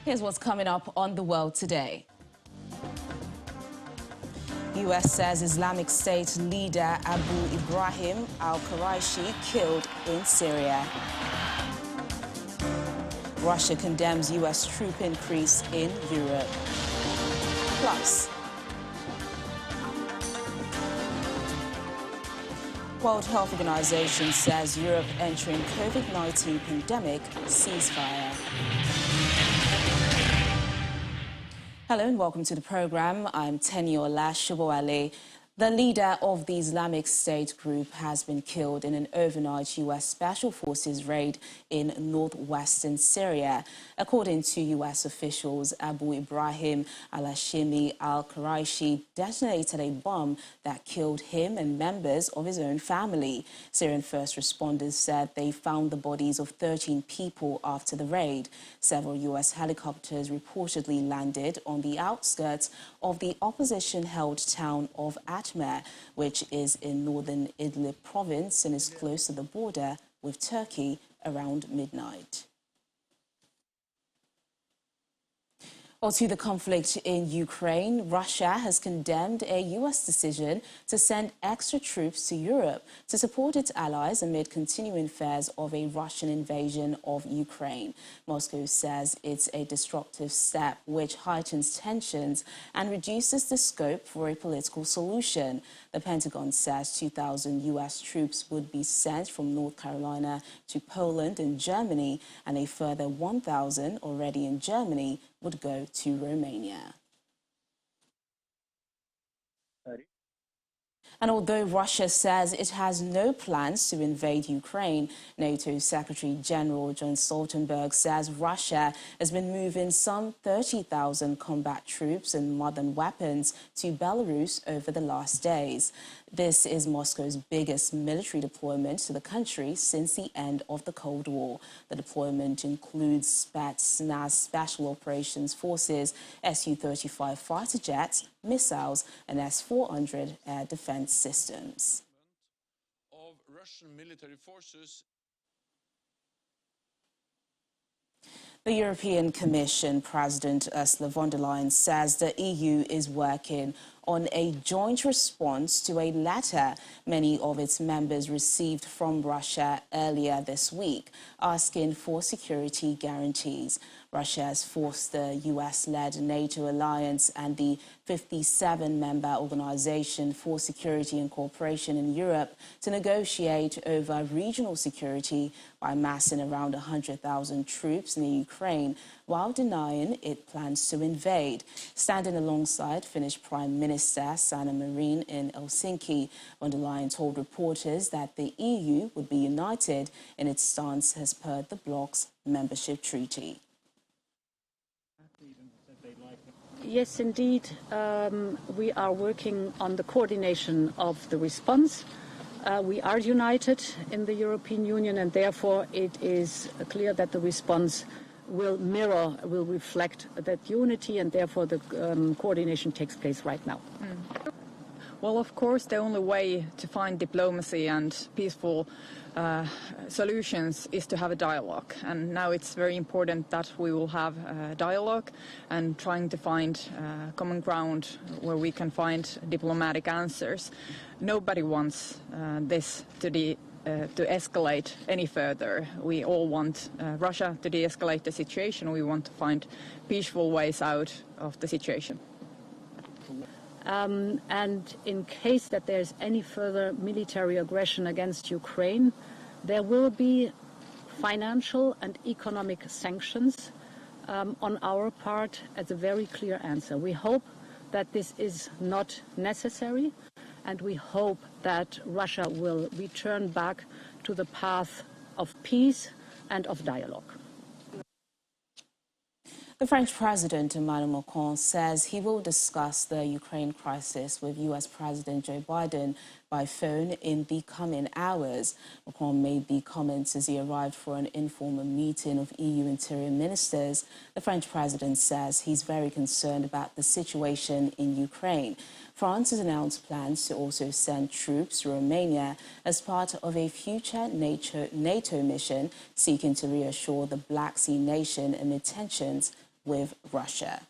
Here's what's coming up on The World Today. U.S. says Islamic State leader Abu Ibrahim al-Quraishi killed in Syria. Russia condemns U.S. troop increase in Europe. Plus, World Health Organization says Europe entering COVID-19 pandemic ceasefire. Hello and welcome to the program. I'm Teniola Shibowale. The leader of the Islamic State group has been killed in an overnight U.S. Special Forces raid in northwestern Syria. According to U.S. officials, Abu Ibrahim al-Hashimi al-Quraishi detonated a bomb that killed him and members of his own family. Syrian first responders said they found the bodies of 13 people after the raid. Several U.S. helicopters reportedly landed on the outskirts of the opposition-held town of Atmer, which is in northern Idlib province and is close to the border with Turkey, around midnight. Well, to the conflict in Ukraine, Russia has condemned a U.S. decision to send extra troops to Europe to support its allies amid continuing fears of a Russian invasion of Ukraine. Moscow says it's a destructive step which heightens tensions and reduces the scope for a political solution. The Pentagon says 2,000 U.S. troops would be sent from North Carolina to Poland and Germany, and a further 1,000 already in Germany would go to Romania. And although Russia says it has no plans to invade Ukraine, NATO Secretary General Jens Stoltenberg says Russia has been moving some 30,000 combat troops and modern weapons to Belarus over the last days. This is Moscow's biggest military deployment to the country since the end of the Cold War. The deployment includes Spetsnaz Special Operations Forces, Su-35 fighter jets, missiles, and S-400 air defense systems. Of Russian military forces. The European Commission President Ursula von der Leyen says the EU is working on a joint response to a letter many of its members received from Russia earlier this week, asking for security guarantees. Russia has forced the US-led NATO alliance and the 57-member Organization for Security and Cooperation in Europe to negotiate over regional security by massing around 100,000 troops near Ukraine, while denying it plans to invade. Standing alongside Finnish Prime Minister Sanna Marin in Helsinki, von der Leyen told reporters that the EU would be united in its stance as per the bloc's membership treaty. Yes, indeed. We are working on the coordination of the response. We are united in the European Union, and therefore it is clear that the response will reflect that unity, and therefore the coordination takes place right now. Well, of course, the only way to find diplomacy and peaceful solutions is to have a dialogue. And now it's very important that we will have a dialogue and trying to find common ground where we can find diplomatic answers. Nobody wants this to escalate any further. We all want Russia to de-escalate the situation. We want to find peaceful ways out of the situation. And in case that there's any further military aggression against Ukraine, there will be financial and economic sanctions on our part as a very clear answer. We hope that this is not necessary, and we hope that Russia will return back to the path of peace and of dialogue. The French President Emmanuel Macron says he will discuss the Ukraine crisis with U.S. President Joe Biden by phone in the coming hours. Macron made the comments as he arrived for an informal meeting of EU interior ministers. The French president says he's very concerned about the situation in Ukraine. France has announced plans to also send troops to Romania as part of a future NATO mission seeking to reassure the Black Sea nation amid tensions with Russia.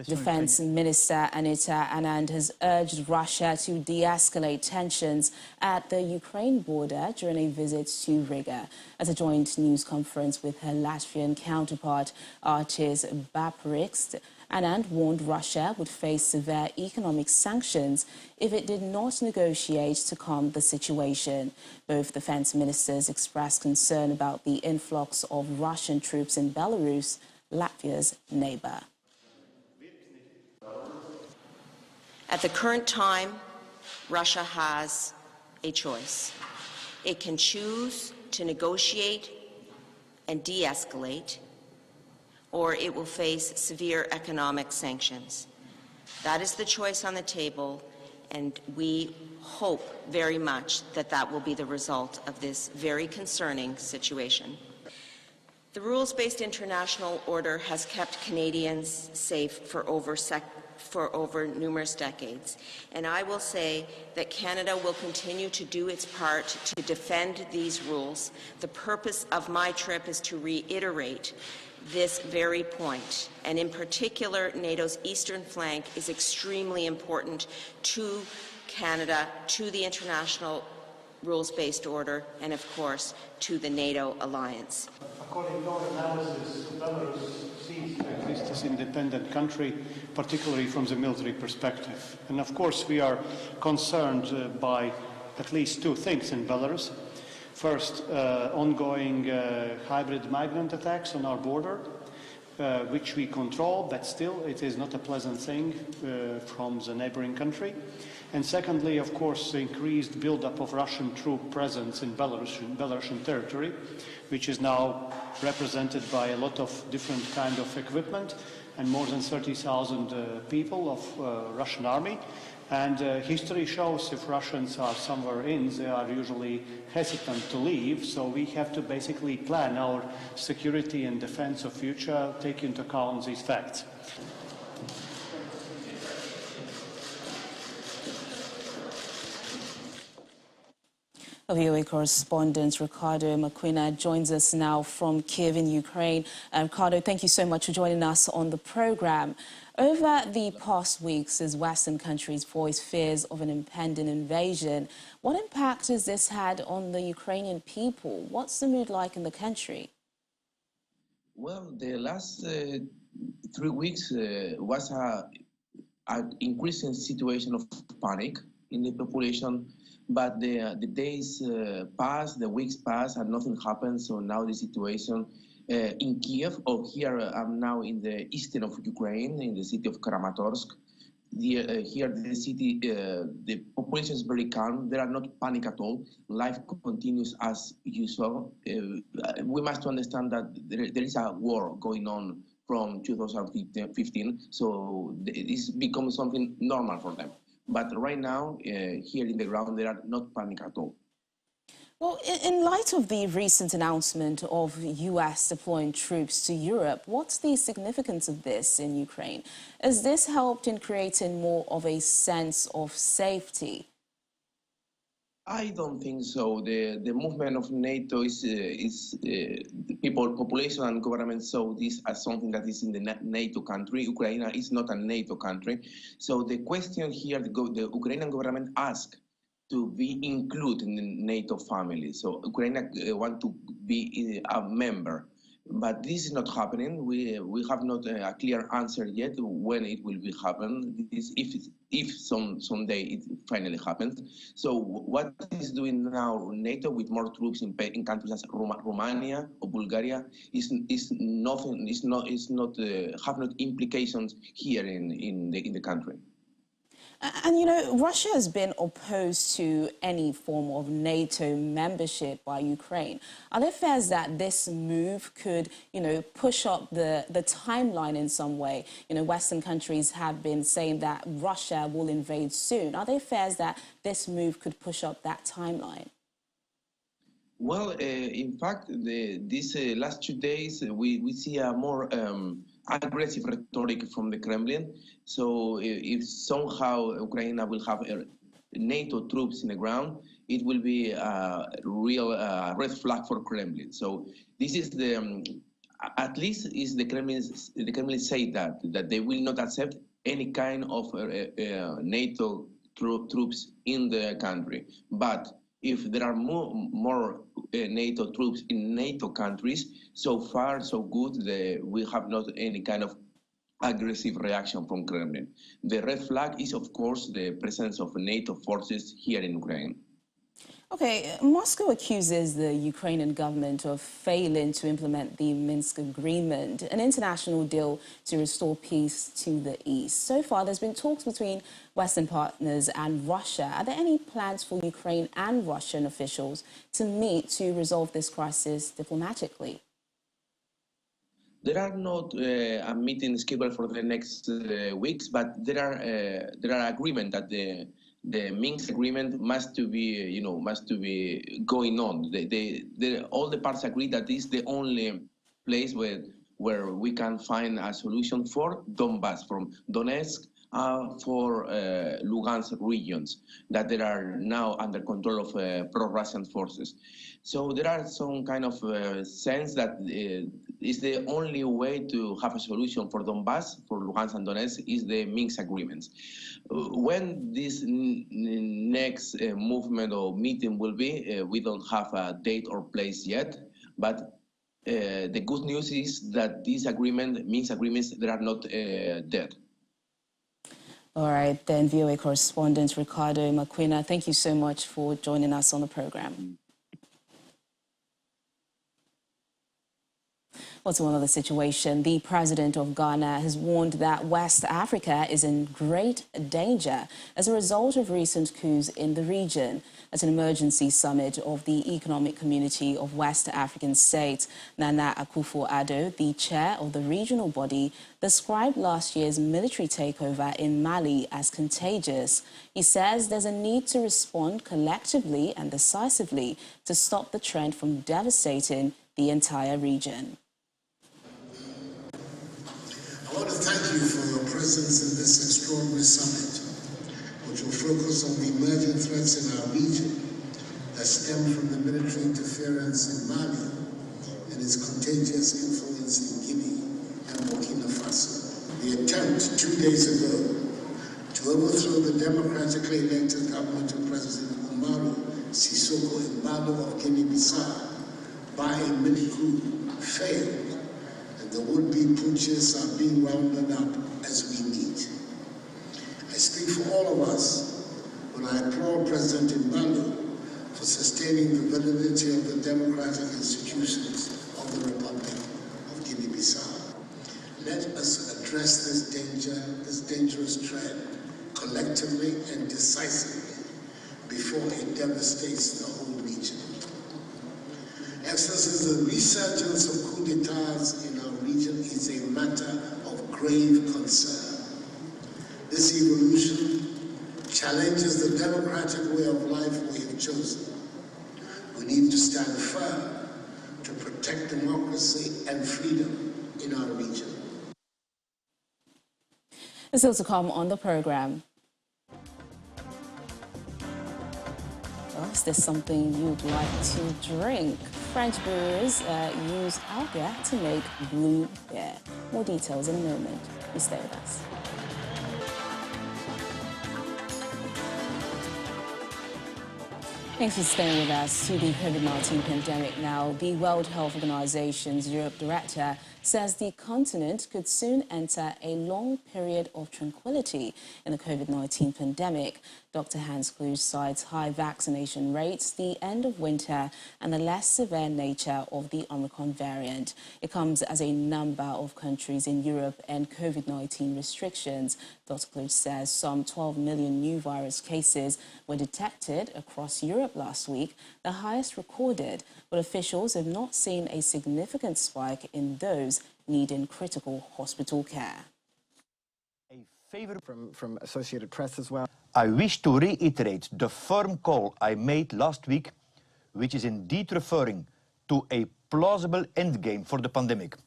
Defense Minister Anita Anand has urged Russia to de-escalate tensions at the Ukraine border during a visit to Riga. At a joint news conference with her Latvian counterpart, Artis Bapariks, Anand warned Russia would face severe economic sanctions if it did not negotiate to calm the situation. Both defense ministers expressed concern about the influx of Russian troops in Belarus, Latvia's neighbor. At the current time, Russia has a choice. It can choose to negotiate and de-escalate, or it will face severe economic sanctions. That is the choice on the table, and we hope very much that that will be the result of this very concerning situation. The rules-based international order has kept Canadians safe for over numerous decades, and I will say that Canada will continue to do its part to defend these rules. The purpose of my trip is to reiterate this very point, and in particular, NATO's eastern flank is extremely important to Canada, to the international rules-based order, and of course, to the NATO alliance. According to our analysis, Belarus seems to exist as an independent country, particularly from the military perspective. And of course, we are concerned by at least two things in Belarus. First, ongoing hybrid migrant attacks on our border, which we control, but still it is not a pleasant thing from the neighboring country. And secondly, of course, the increased buildup of Russian troop presence in Belarusian territory, which is now represented by a lot of different kind of equipment and more than 30,000 people of Russian army. And history shows if Russians are somewhere in, they are usually hesitant to leave. So we have to basically plan our security and defense of future, take into account these facts. VOA correspondent Ricardo Maquina joins us now from Kiev in Ukraine. Ricardo, thank you so much for joining us on the program. Over the past weeks, as Western countries voice fears of an impending invasion, what impact has this had on the Ukrainian people? What's the mood like in the country? Well, the last 3 weeks was an increasing situation of panic in the population. But the days pass, the weeks pass, and nothing happens. So now the situation in Kiev, or here I'm now in the eastern of Ukraine, in the city of Kramatorsk. Here the city, the population is very calm. There are not panic at all. Life continues as usual. We must understand that there is a war going on from 2015, so it's become something normal for them. But right now, here in the ground, they are not panic at all. Well, in light of the recent announcement of U.S. deploying troops to Europe, what's the significance of this in Ukraine? Has this helped in creating more of a sense of safety? I don't think so. The movement of NATO is people, population and government saw this as something that is in the NATO country. Ukraine is not a NATO country. So the question here, the Ukrainian government asked to be included in the NATO family. So Ukraine want to be a member. But this is not happening. We have not a clear answer yet when it will be happen. If someday it finally happens. So what is doing now NATO with more troops in countries as Romania or Bulgaria is nothing. Have not implications here in the country. And, you know, Russia has been opposed to any form of NATO membership by Ukraine. Are there fears that this move could, you know, push up the timeline in some way? You know, Western countries have been saying that Russia will invade soon. Are there fears that this move could push up that timeline? Well, in fact, these last 2 days, we see a more aggressive rhetoric from the Kremlin. So if somehow Ukraine will have NATO troops in the ground, it will be a real red flag for Kremlin. So this is the, at least is the Kremlin say that they will not accept any kind of NATO troops in the country. But if there are more NATO troops in NATO countries, so far so good, we have not any kind of aggressive reaction from Kremlin. The red flag is, of course, the presence of NATO forces here in Ukraine. Okay, Moscow accuses the Ukrainian government of failing to implement the Minsk agreement, an international deal to restore peace to the east. So far, there's been talks between Western partners and Russia. Are there any plans for Ukraine and Russian officials to meet to resolve this crisis diplomatically? There are not a meeting scheduled for the next weeks, but there are agreement that the Minsk agreement must to be going on. All the parts agree that this is the only place where we can find a solution for Donbass, from Donetsk for Lugansk regions that they are now under control of pro-Russian forces. So there are some kind of sense that is the only way to have a solution for Donbass, for Lugansk and Donetsk, is the Minsk agreements. When this next movement or meeting will be, we don't have a date or place yet, but the good news is that this agreement, Minsk agreements, they are not dead. All right, then VOA correspondent Ricardo Maquina, thank you so much for joining us on the program. Well, to another situation, the president of Ghana has warned that West Africa is in great danger as a result of recent coups in the region. At an emergency summit of the Economic Community of West African States, Nana Akufo-Addo, the chair of the regional body, described last year's military takeover in Mali as contagious. He says there's a need to respond collectively and decisively to stop the trend from devastating the entire region. I want to thank you for your presence in this extraordinary summit, which will focus on the emerging threats in our region that stem from the military interference in Mali and its contagious influence in Guinea and Burkina Faso. The attempt 2 days ago to overthrow the democratically elected government of President Umaru Sissoco Embalo of Guinea-Bissau by a mini-coup failed. The would-be putschs are being rounded up as we meet. I speak for all of us when I applaud President Embalo for sustaining the validity of the democratic institutions of the Republic of Guinea-Bissau. Let us address this dangerous trend collectively and decisively before it devastates the whole region. Excellencies, the resurgence of coup d'etats in our region is a matter of grave concern. This evolution challenges the democratic way of life we have chosen. We need to stand firm to protect democracy and freedom in our region. Still to come on the program. Well, is there something you'd like to drink? French brewers use algae to make blue beer. More details in a moment. You stay with us. Thanks for staying with us. To the COVID-19 pandemic now, the World Health Organization's Europe director says the continent could soon enter a long period of tranquility in the COVID-19 pandemic. Dr. Hans Kluge cites high vaccination rates, the end of winter, and the less severe nature of the Omicron variant. It comes as a number of countries in Europe and COVID-19 restrictions. Dr. Kluge says some 12 million new virus cases were detected across Europe last week, the highest recorded, but officials have not seen a significant spike in those needing critical hospital care. A favor from Associated Press as well. I wish to reiterate the firm call I made last week, which is indeed referring to a plausible endgame for the pandemic.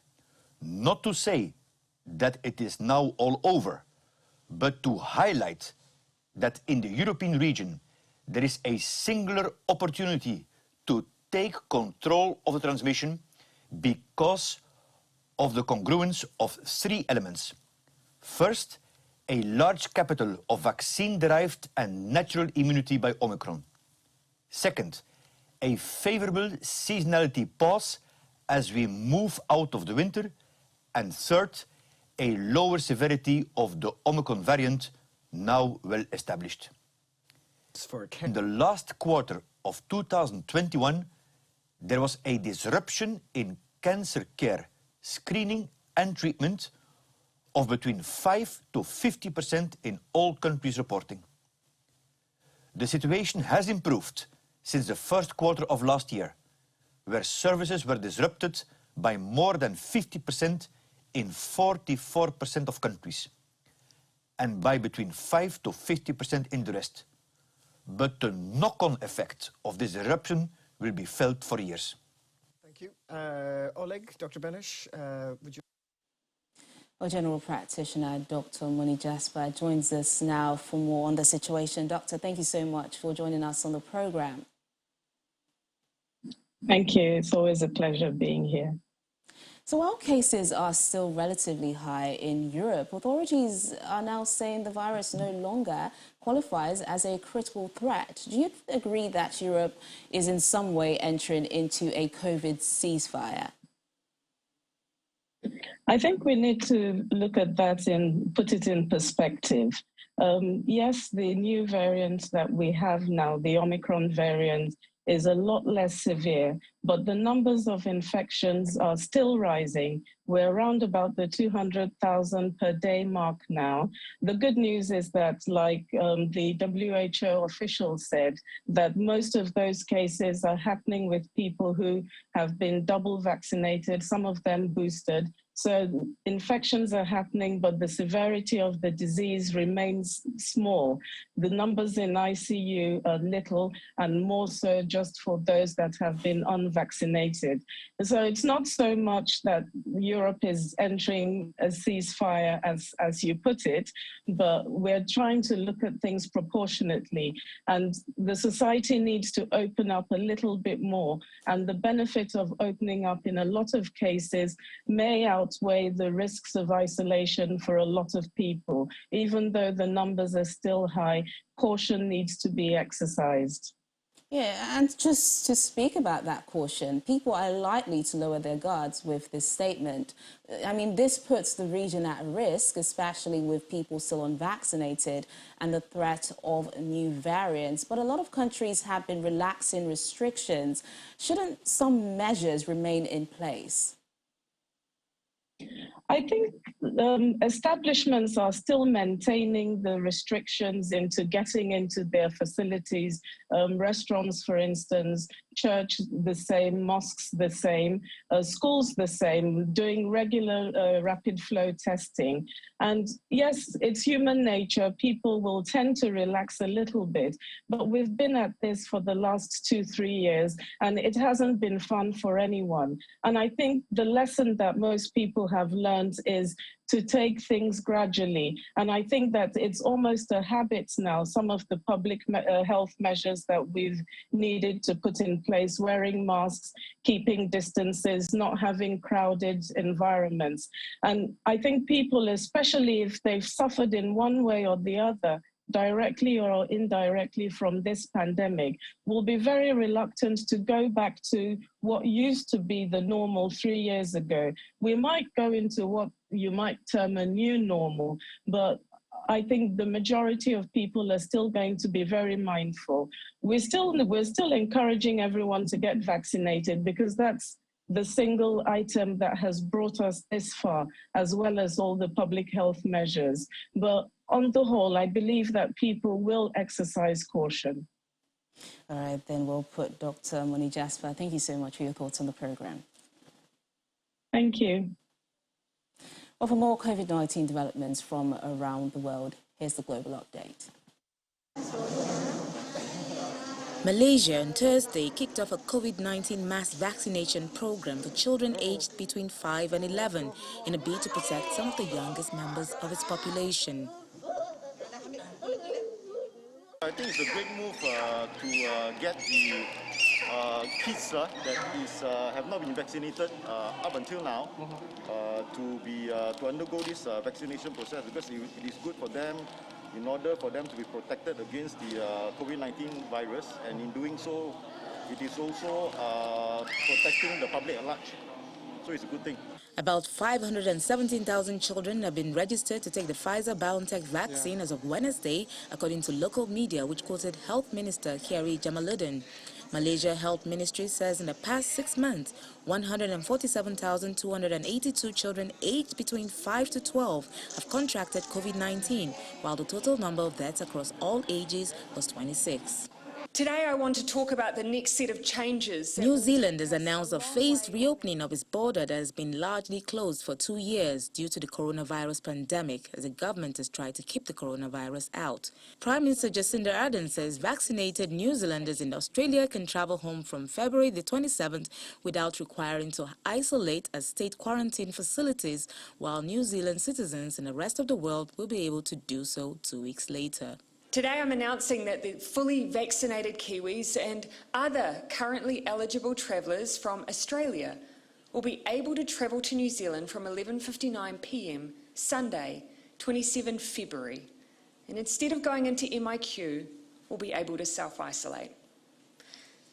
Not to say that it is now all over, but to highlight that in the European region there is a singular opportunity to take control of the transmission because of the congruence of three elements. First, a large capital of vaccine-derived and natural immunity by Omicron. Second, a favorable seasonality pause as we move out of the winter. And third, a lower severity of the Omicron variant, now well established. In the last quarter of 2021, there was a disruption in cancer care, screening and treatment of between 5 to 50% in all countries reporting. The situation has improved since the first quarter of last year, where services were disrupted by more than 50% in 44% of countries, and by between 5 to 50% in the rest. But the knock-on effect of this disruption will be felt for years. Thank you. Oleg, Dr. Benesh, would you... Our general practitioner, Dr. Moni Jasper, joins us now for more on the situation. Doctor, thank you so much for joining us on the program. Thank you. It's always a pleasure being here. So while cases are still relatively high in Europe, authorities are now saying the virus no longer qualifies as a critical threat. Do you agree that Europe is in some way entering into a COVID ceasefire? I think we need to look at that and put it in perspective. Yes, the new variant that we have now, the Omicron variant, is a lot less severe, but the numbers of infections are still rising. We're around about the 200,000 per day mark now. The good news is that, like the WHO officials said, that most of those cases are happening with people who have been double vaccinated, some of them boosted. So infections are happening, but the severity of the disease remains small. The numbers in ICU are little, and more so just for those that have been unvaccinated. So it's not so much that Europe is entering a ceasefire, as you put it, but we're trying to look at things proportionately. And the society needs to open up a little bit more. And the benefit of opening up in a lot of cases may outweigh the risks of isolation for a lot of people. Even though the numbers are still high, caution needs to be exercised. Yeah, and just to speak about that caution, people are likely to lower their guards with this statement. I mean, this puts the region at risk, especially with people still unvaccinated and the threat of new variants. But a lot of countries have been relaxing restrictions. Shouldn't some measures remain in place? I think establishments are still maintaining the restrictions into getting into their facilities. Restaurants, for instance, church the same, mosques the same, schools the same, doing regular rapid flow testing. And yes, it's human nature. People will tend to relax a little bit, but we've been at this for the last 2-3 years, and it hasn't been fun for anyone. And I think the lesson that most people have learned is to take things gradually. And I think that it's almost a habit now, some of the public health measures that we've needed to put in place, wearing masks, keeping distances, not having crowded environments. And I think people, especially if they've suffered in one way or the other, directly or indirectly from this pandemic, will be very reluctant to go back to what used to be the normal 3 years ago. We might go into what you might term a new normal, but I think the majority of people are still going to be very mindful. We're still encouraging everyone to get vaccinated, because that's the single item that has brought us this far, as well as all the public health measures. But on the whole, I believe that people will exercise caution. All right, then we'll put Dr. Moni Jasper. Thank you so much for your thoughts on the program. Thank you. Well, for more COVID-19 developments from around the world, here's the global update. Malaysia on Thursday kicked off a COVID-19 mass vaccination program for children aged between 5 and 11 in a bid to protect some of the youngest members of its population. I think it's a great move to get the kids that have not been vaccinated up until now to undergo this vaccination process, because it is good for them in order for them to be protected against the COVID-19 virus, and in doing so, it is also protecting the public at large. So it's a good thing. About 517,000 children have been registered to take the Pfizer-BioNTech vaccine as of Wednesday, according to local media, which quoted Health Minister Khairy Jamaluddin. Malaysia Health Ministry says in the past 6 months, 147,282 children aged between 5 to 12 have contracted COVID-19, while the total number of deaths across all ages was 26. Today I want to talk about the next set of changes. New Zealand has announced a phased reopening of its border that has been largely closed for 2 years due to the coronavirus pandemic, as the government has tried to keep the coronavirus out. Prime Minister Jacinda Ardern says vaccinated New Zealanders in Australia can travel home from February the 27th without requiring to isolate at state quarantine facilities, while New Zealand citizens in the rest of the world will be able to do so 2 weeks later. Today I'm announcing that the fully vaccinated Kiwis and other currently eligible travellers from Australia will be able to travel to New Zealand from 11:59 p.m. Sunday, 27 February. And instead of going into MIQ, will be able to self-isolate.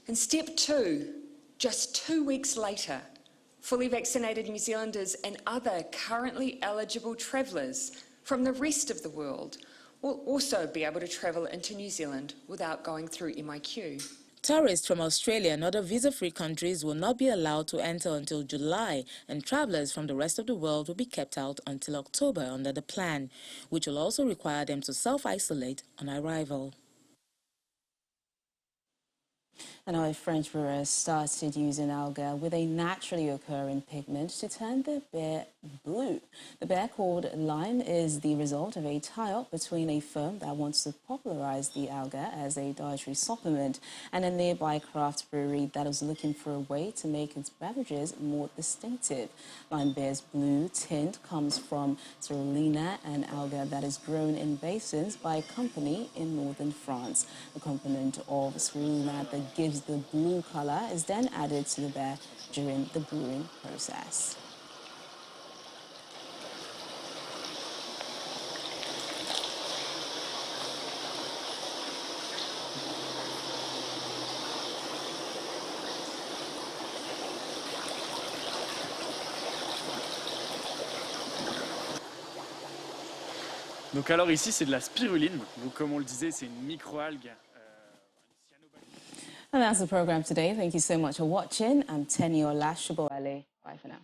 And step 2, just 2 weeks later, fully vaccinated New Zealanders and other currently eligible travellers from the rest of the world will also be able to travel into New Zealand without going through MIQ. Tourists from Australia and other visa-free countries will not be allowed to enter until July, and travellers from the rest of the world will be kept out until October under the plan, which will also require them to self-isolate on arrival. And our French brewers started using alga with a naturally occurring pigment to turn their beer blue. The beer called Lime is the result of a tie-up between a firm that wants to popularize the alga as a dietary supplement and a nearby craft brewery that is looking for a way to make its beverages more distinctive. Lime beer's blue tint comes from spirulina, an alga that is grown in basins by a company in northern France. A component of spirulina that gives the blue color is then added to the beer during the brewing process. Donc alors ici c'est de la spiruline, donc comme on le disait c'est une microalgue. And that's the program today. Thank you so much for watching. I'm Tenio Lashboale. Bye for now.